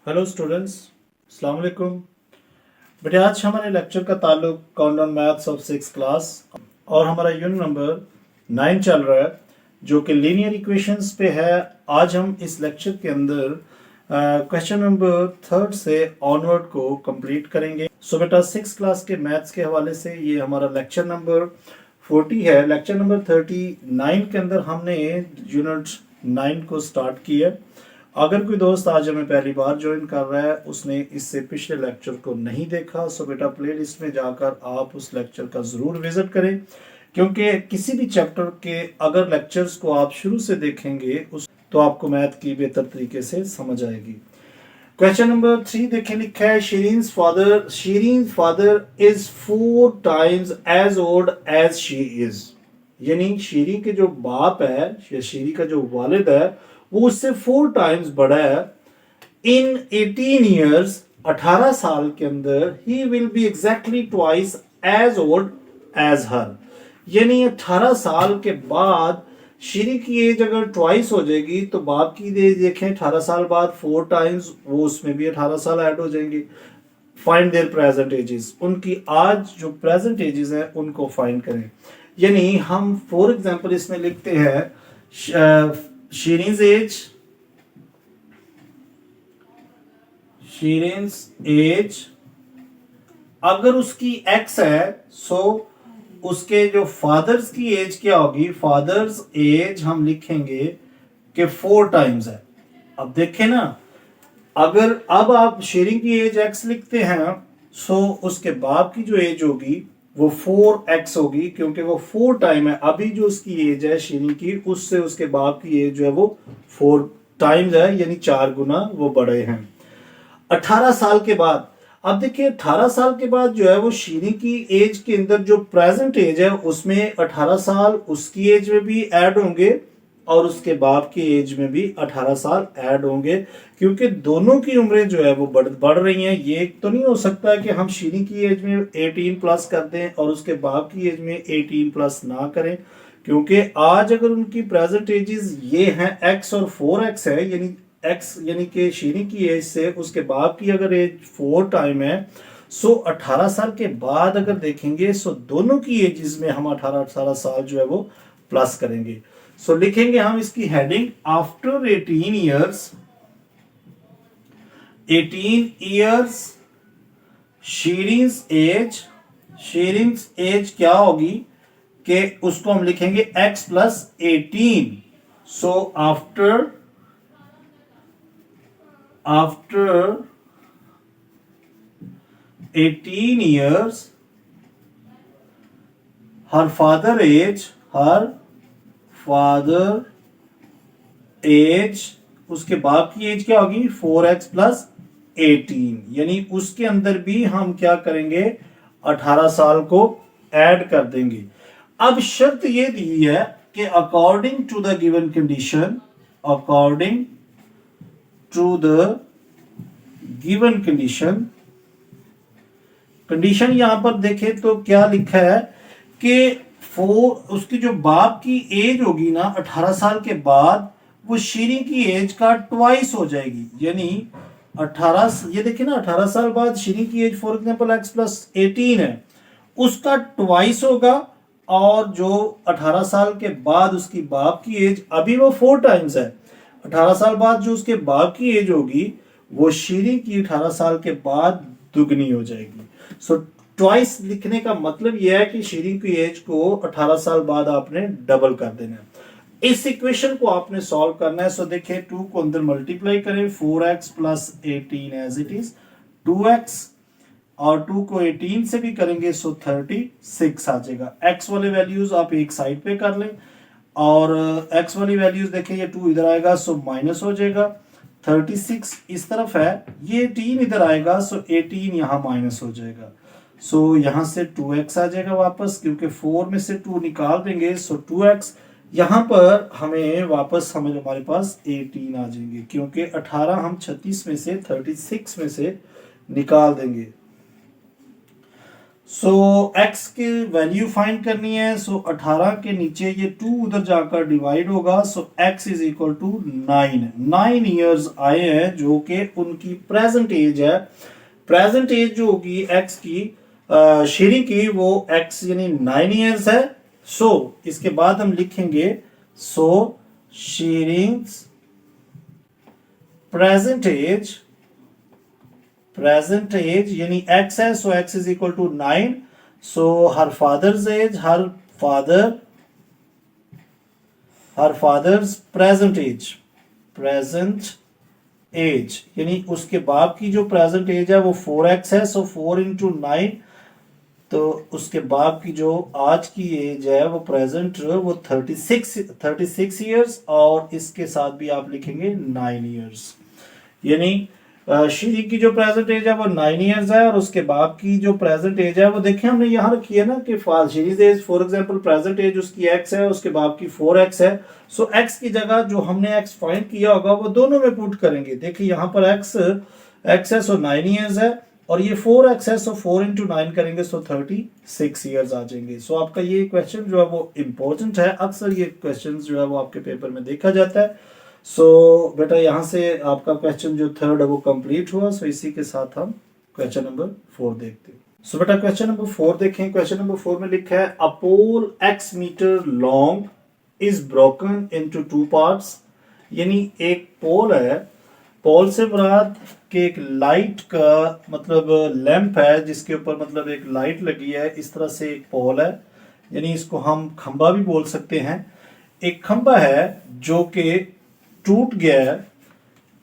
Hello students, अस्सलाम वालेकुम। बेटे आज हमारे लेक्चर का ताल्लुक काउंटडाउन मैथ्स ऑफ 6 क्लास और हमारा यूनिट नंबर 9 चल रहा है जो कि लीनियर इक्वेशंस पे है। आज हम इस लेक्चर के अंदर क्वेश्चन नंबर 3 से ऑनवर्ड को कंप्लीट करेंगे। सो बेटा 6 क्लास के मैथ्स के हवाले से ये हमारा लेक्चर नंबर 40 है। लेक्चर नंबर 39 के अंदर हमने यूनिट 9 को स्टार्ट किया। अगर कोई दोस्त आज हमें पहली बार ज्वाइन कर रहा है, उसने इससे पिछले लेक्चर को नहीं देखा, सो बेटा प्लेलिस्ट में जाकर आप उस लेक्चर का ज़रूर विजिट करें, क्योंकि किसी भी चैप्टर के अगर लेक्चर्स को आप शुरू से देखेंगे उस तो आपको मैथ की बेहतर तरीके से समझ आएगी। क्वेश्चन नंबर 3 देखें, लिखा है Shireen father is 4 times as old as she is. यानी शीरी के जो बाप है या शीरी का जो वालिद है वो उससे 4 टाइम्स बड़ा है। इन 18 ईयर्स 18 साल के अंदर ही will be exactly twice as old as her. यानी 18 साल के बाद शीरी की एज अगर ट्वाइस हो जाएगी तो बाप की एज देखें 18 साल बाद 4 टाइम्स, वो उसमें भी 18 साल ऐड हो जाएंगे। फाइंड देयर प्रेजेंट एजेस, उनकी आज जो प्रेजेंट एजेस हैं उनको फाइंड करें। यानी हम फॉर एग्जांपल इसमें लिखते हैं शीरीन्स एज अगर उसकी x है सो उसके जो फादर्स की एज क्या होगी, फादर्स एज हम लिखेंगे कि 4 टाइम्स है। अब देखें ना, अगर अब आप शीरीन की एज x लिखते हैं सो उसके बाप की जो एज होगी वो 4x होगी, क्योंकि वो 4 टाइम है। अभी जो उसकी एज है शीरीन की, उससे उसके बाप की एज जो है वो 4 टाइम्स है, यानी 4 गुना वो बड़े हैं। 18 साल के बाद, अब देखिए 18 साल के बाद जो है वो शीरीन की एज के अंदर जो प्रेजेंट एज है उसमें 18 साल उसकी एज में भी ऐड होंगे और उसके बाप की एज में भी 18 साल ऐड होंगे, क्योंकि दोनों की उम्रें जो है वो बढ़ रही हैं। ये तो नहीं हो सकता है कि हम शीरी की एज में 18 प्लस कर दें और उसके बाप की एज में 18 प्लस ना करें, क्योंकि आज अगर उनकी प्रेजेंट एजेस ये हैं x और 4x है, यानी x यानी कि शीरी की एज से उसके बाप की अगर एज 4 टाइम है, सो 18 साल के बाद अगर देखेंगे सो दोनों की एजेस में हम 18 साल जो है वो प्लस करेंगे। सो लिखेंगे हम इसकी हेडिंग आफ्टर 18 इयर्स शीरीन्स एज क्या होगी कि उसको हम लिखेंगे x plus 18। So after 18 years her father age उसके बाप की एज क्या होगी 4x प्लस 18, यानी उसके अंदर भी हम क्या करेंगे 18 साल को ऐड कर देंगे। अब शर्त ये दी है कि according to the given condition यहां पर देखें तो क्या लिखा है कि उसकी जो बाप की एज होगी ना 18 साल के बाद वो शीरी की एज का ट्वाइस हो जाएगी। यानी 18, ये देखिए ना 18 साल बाद शीरी की age for example x plus 18 है, उसका ट्वाइस होगा। और जो 18 साल के बाद उसकी बाप की एज, अभी वो 4 टाइम्स है, 18 साल बाद जो उसके बाप की एज होगी वो शीरी की 18 साल के बाद दुगनी हो जाएगी। सो ट्वाइस लिखने का मतलब यह है कि शीरी की एज को 18 साल बाद आपने डबल कर देना है। इस इक्वेशन को आपने सॉल्व करना है। सो देखिए 2 को अंदर मल्टीप्लाई करें, 4x plus 18 as it is 2x, और 2 को 18 से भी करेंगे सो 36 आ जाएगा। x वाले वैल्यूज आप एक साइड पे कर लें और x वाली वैल्यूज देखें, ये 2 इधर आएगा सो माइनस हो जाएगा, 36 इस तरफ है, ये 18 इधर आएगा सो 18 यहां माइनस हो जाएगा। सो यहां से 2x आ जाएगा वापस, क्योंकि 4 में से 2 निकाल देंगे सो 2x, यहां पर हमारे पास 18 आ जाएंगे, क्योंकि 18 हम 36 में से 36 में से निकाल देंगे। सो x की वैल्यू फाइंड करनी है। सो 18 के नीचे ये 2 उधर जाकर डिवाइड होगा। So x is equal to 9 years आए हैं जो कि उनकी प्रेजेंट एज है। प्रेजेंट एज जो होगी x की शीरी की वो x यानी 9 ईयर्स है। सो इसके बाद हम लिखेंगे सो शीरिंग्स प्रेजेंट एज यानी x है। So x is equal to 9। So her father's age her father's present age यानी उसके बाप की जो प्रेजेंट एज है वो 4x है। सो 4 इंटू 9 तो उसके बाप की जो आज की एज है वो प्रेजेंट वो 36 ईयर्स और इसके साथ भी आप लिखेंगे 9 ईयर्स। यानी श्री की जो प्रेजेंट एज है वो 9 ईयर्स है और उसके बाप की जो प्रेजेंट एज है वो देखिए हमने यहाँ रखी है ना कि श्रीज as for example present as उसकी x है उसके बाप की 4x है। सो x की जगह जो हमने x फाइंड किया होगा वो दोनों में पुट करेंगे। देखिए यहाँ पर x है सो 9 ईयर्स है और ये 4x है। सो 4 इंटू 9 करेंगे सो 36 ईयर्स आ जाएंगे। सो आपका ये क्वेश्चन जो है वो इंपॉर्टेंट है। अक्सर ये क्वेश्चन जो है वो आपके पेपर में देखा जाता है। सो बेटा यहाँ से आपका क्वेश्चन जो थर्ड है वो कंप्लीट हुआ। सो इसी के साथ हम क्वेश्चन नंबर 4 देखते हैं। सो बेटा क्वेश्चन नंबर 4 देखें। क्वेश्चन नंबर 4 में लिखा है a pole x metre long is broken into 2 parts. यानी एक पोल है, पोल से मुराद के एक लाइट का मतलब लैंप है जिसके ऊपर मतलब एक लाइट लगी है। इस तरह से एक पोल है यानी इसको हम खंबा भी बोल सकते हैं। एक खंबा है जो कि टूट गया है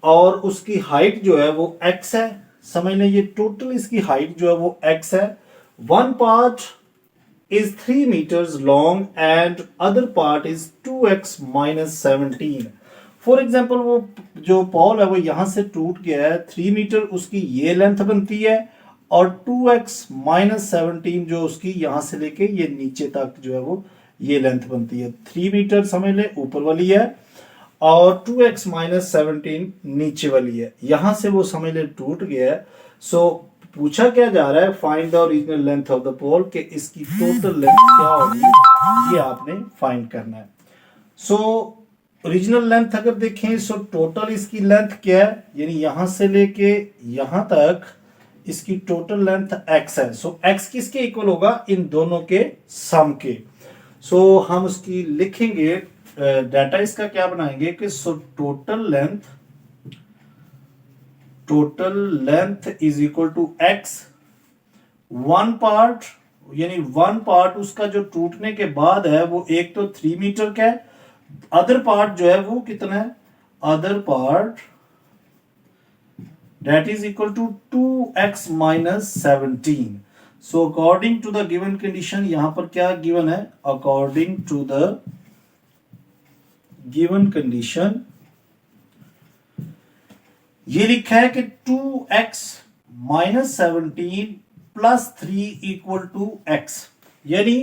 और उसकी हाइट जो है वो x है। समझ लें ये टोटल इसकी हाइट जो है वो x है। One part is 3 metres long and other part is 2x minus 17। For example वो जो पोल है वो यहां से टूट गया है, 3 मीटर उसकी ये लेंथ बनती है और 2x माइनस 17 जो उसकी यहां से लेके ये नीचे तक जो है वो ये लेंथ बनती है। 3 मीटर समझ ले ऊपर वाली है और 2x माइनस 17 नीचे वाली है। यहां से वो समझ ले टूट गया है। सो पूछा क्या जा रहा है find the original length of the pole कि इसकी टोटल लेंथ क्या होगी ये आपने फाइंड करना है। सो ओरिजिनल लेंथ अगर देखें सो टोटल इसकी लेंथ क्या है यानी यहां से लेके यहां तक इसकी टोटल लेंथ x है। सो x किसके इक्वल होगा इन दोनों के सम के। सो हम उसकी लिखेंगे डाटा इसका क्या बनाएंगे कि so total length is equal to x one part यानी वन पार्ट उसका जो टूटने के बाद है वो एक तो 3 मीटर का है, अदर पार्ट जो है वो कितना है other part that is equal to 2x minus 17। So according to the given condition यहां पर क्या गिवन है according to the given condition ये लिखा है कि 2x minus 17 plus 3 equal to x। यानी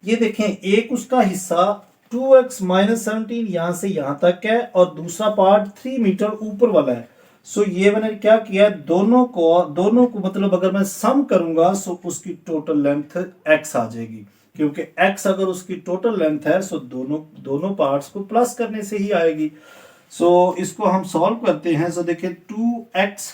ये देखें एक उसका हिस्सा 2x माइनस 17 यहां से यहां तक है और दूसरा पार्ट 3 मीटर ऊपर वाला है। सो ये मैंने क्या किया दोनों को मतलब अगर मैं सम करूंगा सो उसकी टोटल लेंथ x आ जाएगी क्योंकि x अगर उसकी टोटल लेंथ है सो दोनों पार्ट्स को प्लस करने से ही आएगी। सो इसको हम सॉल्व करते हैं। सो देखिए 2x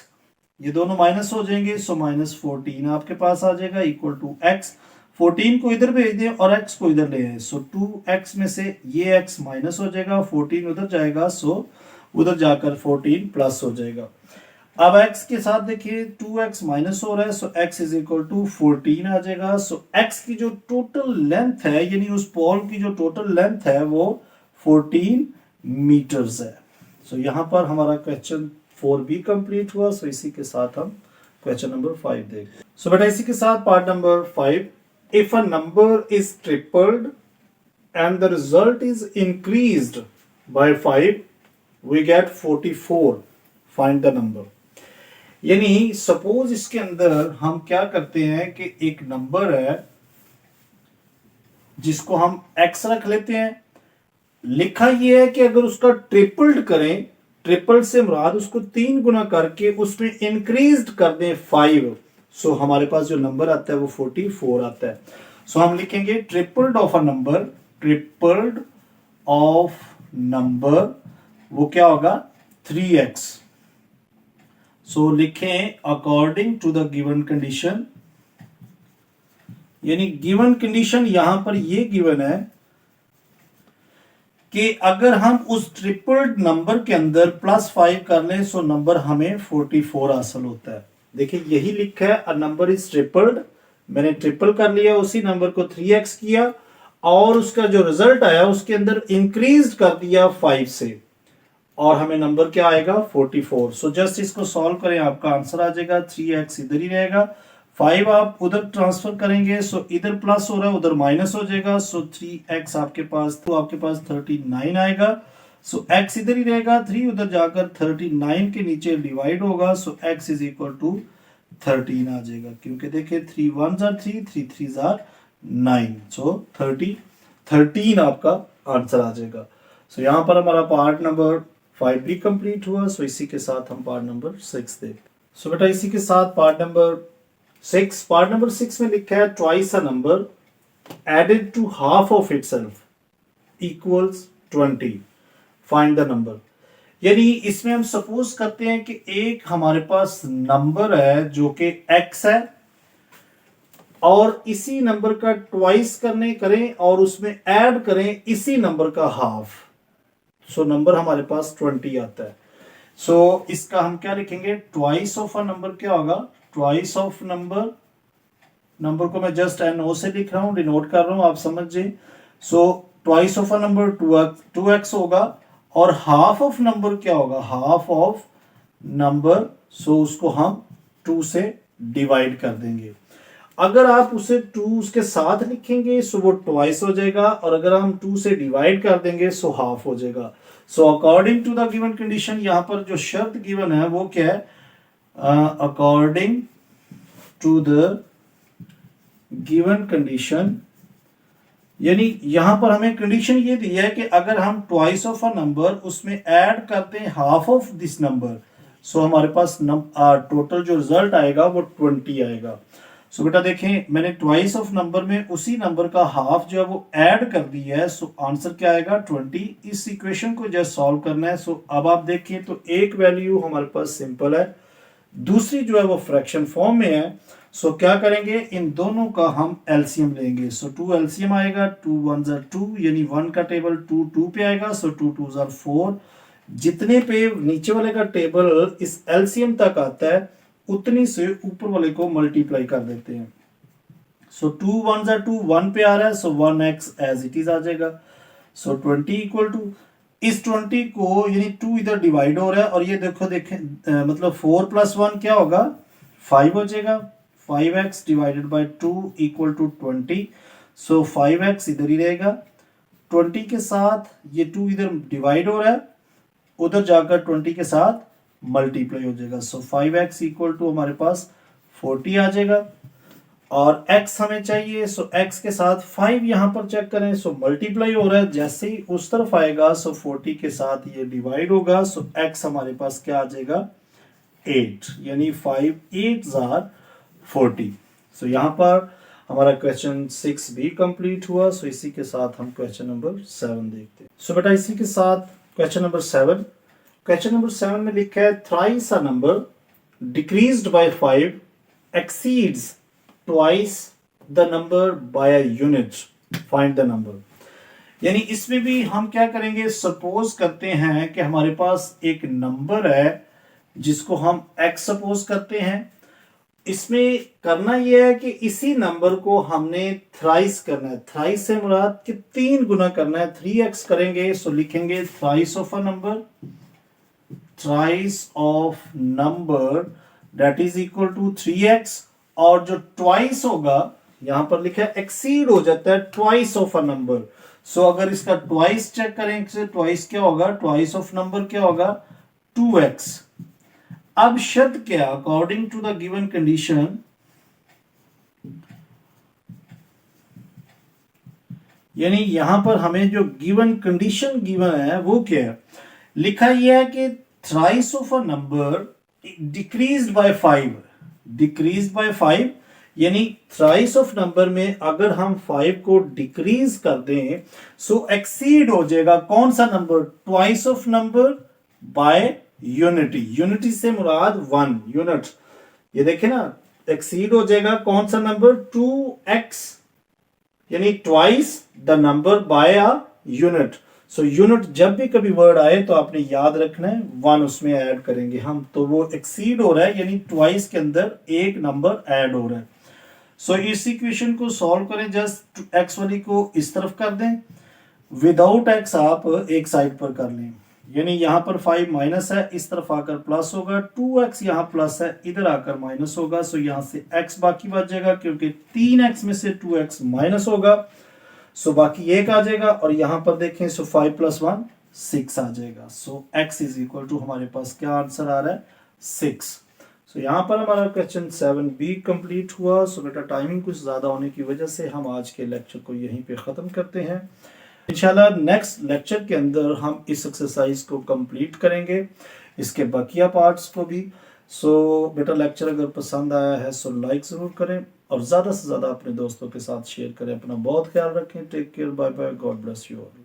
ये दोनों माइनस हो जाएंगे सो माइनस 14 आपके पास आ जाएगा इक्वल टू x। 14 को इधर भेज दें और x को इधर ले आए सो 2x में से ये x माइनस हो जाएगा 14 उधर जाएगा सो उधर जाकर 14 प्लस हो जाएगा। अब x के साथ देखिए 2x माइनस हो रहा है so x is equal to 14 आ जाएगा। सो x की जो टोटल लेंथ है यानी उस पोल की जो टोटल लेंथ है वो 14 मीटर्स है। सो यहां पर हमारा क्वेश्चन 4 भी कंप्लीट हुआ। सो इसी के साथ हम क्वेश्चन नंबर 5 देखते हैं। सो बेटा इसी के साथ part number 5 if a number is tripled and the result is increased by 5 we get 44 find the number. यानी सपोज इसके अंदर हम क्या करते हैं कि एक नंबर है जिसको हम x रख लेते हैं। लिखा यह है कि अगर उसका ट्रिपल्ड करें, ट्रिपल से मुराद उसको 3 गुना करके उसमें इंक्रीज कर दें 5 सो हमारे पास जो नंबर आता है वो 44 आता है। सो हम लिखेंगे tripled of a number, tripled of number वो क्या होगा 3x। सो लिखें according to the given condition, यानी गिवन कंडीशन यहां पर ये गिवन है कि अगर हम उस ट्रिपल्ड नंबर के अंदर +5 कर लें सो नंबर हमें 44 हासिल होता है। देखिए यही लिखा है अ नंबर इज ट्रिपल्ड, मैंने ट्रिपल कर लिया, उसी नंबर को 3x किया और उसका जो रिजल्ट आया उसके अंदर इंक्रीज कर दिया 5 से और हमें नंबर क्या आएगा 44। सो जस्ट इसको सॉल्व करें, आपका आंसर आ जाएगा 3x इधर ही रहेगा, 5 आप उधर ट्रांसफर करेंगे सो इधर प्लस हो रहा है उधर माइनस हो जाएगा, सो 3x आपके पास 39 आएगा। सो x इधर ही रहेगा, 3 उधर जाकर 39 के नीचे डिवाइड होगा, so x is equal to 13 आ जाएगा, क्योंकि देखिए 3 1s are 3, 3 3s are 9, सो 13 आपका आंसर आ जाएगा। सो यहाँ पर हमारा पार्ट नंबर 5 भी कंप्लीट हुआ। सो इसी के साथ हम पार्ट नंबर 6 देखते। सो बेटा इसी के साथ पार्ट नंबर 6 में लिखा है twice a number added to half of itself equals 20, find the number. यानी इसमें हम सपोज करते हैं कि एक हमारे पास नंबर है जो कि x है और इसी नंबर का ट्वाइस करें और उसमें ऐड करें इसी नंबर का हाफ, सो नंबर हमारे पास 20 आता है। सो इसका हम क्या लिखेंगे, ट्वाइस ऑफ अ नंबर क्या होगा, ट्वाइस ऑफ नंबर को मैं जस्ट NO से लिख रहा हूं, डिनोट कर रहा हूं, आप समझिए। So twice of a number 2x होगा और हाफ ऑफ नंबर क्या होगा, हाफ ऑफ नंबर, सो उसको हम 2 से डिवाइड कर देंगे। अगर आप उसे 2 उसके साथ लिखेंगे सो वो ट्वाइस हो जाएगा और अगर हम 2 से डिवाइड कर देंगे सो हाफ हो जाएगा। So according to the given condition, यहां पर जो शर्त गिवन है वो क्या है, according to the given condition, यानी यहां पर हमें कंडीशन ये दी है कि अगर हम ट्वाइस ऑफ अ नंबर उसमें ऐड करते हैं हाफ ऑफ दिस नंबर, सो हमारे पास टोटल जो रिजल्ट आएगा वो 20 आएगा। सो बेटा देखें मैंने ट्वाइस ऑफ नंबर में उसी नंबर का हाफ जो है वो ऐड कर दिया है, सो आंसर क्या आएगा 20। इस इक्वेशन को जस्ट सॉल्व करना है। सो अब आप देखिए तो एक वैल्यू हमारे पास सिंपल है, दूसरी जो है वो फ्रैक्शन फॉर्म में है। सो क्या करेंगे, इन दोनों का हम एलसीएम लेंगे। सो 2 एलसीएम आएगा, 2 1s are 2, यानी 1 का टेबल 2 पे आएगा, सो 2 2s are 4। जितने पे नीचे वाले का टेबल इस एलसीएम तक आता है उतनी से ऊपर वाले को मल्टीप्लाई कर देते हैं। सो 2 1s are 2, 1 पे आ रहा है, सो 1x एज इट इज आ जाएगा। सो 20 इक्वल टू इस 20 को, यानी 2 इधर डिवाइड हो रहा है और ये देखो मतलब 4 + 1 क्या होगा 5 हो जाएगा, 5x divided by 2 equal to 20। So 5x इधर ही रहेगा, 20 के साथ ये 2 इधर डिवाइड हो रहा है, उधर जाकर 20 के साथ मल्टीप्लाई हो जाएगा। सो 5x इक्वल टू हमारे पास 40 आ जाएगा और x हमें चाहिए, सो x के साथ 5 यहां पर चेक करें, सो मल्टीप्लाई हो रहा है, जैसे ही उस तरफ आएगा सो 40 के साथ ये डिवाइड होगा, सो x हमारे पास क्या आ जाएगा 8, यानी 5 8s are 40। सो यहां पर हमारा क्वेश्चन 6 भी कंप्लीट हुआ। सो इसी के साथ हम क्वेश्चन नंबर 7 देखते हैं। सो बेटा इसी के साथ क्वेश्चन नंबर 7 में लिखा है thrice a number decreased bye 5 exceeds twice the number by a unit, find the number। यानी इसमें भी हम क्या करेंगे, सपोज करते हैं कि हमारे पास एक नंबर है जिसको हम x सपोज करते हैं। इसमें करना यह है कि इसी नंबर को हमने थ्राइस करना है, थ्राइस से मुराद कि 3 गुना करना है, 3x करेंगे। सो लिखेंगे thrice of a number, thrice of number that is equal to 3x, और जो ट्वाइस होगा यहां पर लिखा है एक्सीड हो जाता है ट्वाइस ऑफ अ नंबर। सो अगर इसका ट्वाइस चेक करें, ट्वाइस क्या होगा, ट्वाइस ऑफ नंबर क्या होगा 2x। अब शर्त क्या, according to the given condition, यानी यहां पर हमें जो गिवन कंडीशन गिवन है वो क्या है, लिखा यह है कि thrice of a number decreased bye 5, decrease by 5, यानी थ्राइस ऑफ नंबर में अगर हम 5 को डिक्रीज कर दें सो एक्सीड हो जाएगा कौन सा number, twice of number by unity. Unity से मुराद 1 यूनिट, ये देखें ना, एक्सीड हो जाएगा कौन सा नंबर, 2x, यानी twice the number by a unit. So unit जब भी कभी वर्ड आए तो आपने याद रखना है 1 उसमें ऐड करेंगे हम, तो वो एक्सीड हो रहा है यानी ट्वाइस के अंदर एक नंबर ऐड हो रहा है। सो इस इक्वेशन को सॉल्व करें, जस्ट x वाली को इस तरफ कर दें, विदाउट x आप एक साइड पर कर लें, यानी यहां पर 5 माइनस है, इस तरफ आकर प्लस होगा, 2x यहां प्लस है, इधर आकर माइनस होगा। सो यहां से x बाकी बच जाएगा क्योंकि 3x में से 2x माइनस होगा, सो बाकी 1 आ जाएगा। और यहां पर देखें सो 5 + 1 6 आ जाएगा। सो x इज इक्वल टू हमारे पास क्या आंसर आ रहा है, 6। सो यहाँ पर हमारा क्वेश्चन 7b कंप्लीट हुआ। सो बेटा टाइमिंग कुछ ज़्यादा होने की वजह से हम आज के लेक्चर को यहीं पे ख़त्म करते हैं। इंशाल्लाह नेक्स्ट लेक्चर के अंदर हम इस एक्सरसाइज को कंप्लीट करेंगे, इसके बकिया पार्ट्स को भी। सो बेटा लेक्चर अगर पसंद आया है सो लाइक ज़रूर करें और ज़्यादा से ज़्यादा अपने दोस्तों के साथ शेयर करें। अपना बहुत ख्याल रखें। Take care, bye bye, God bless you all.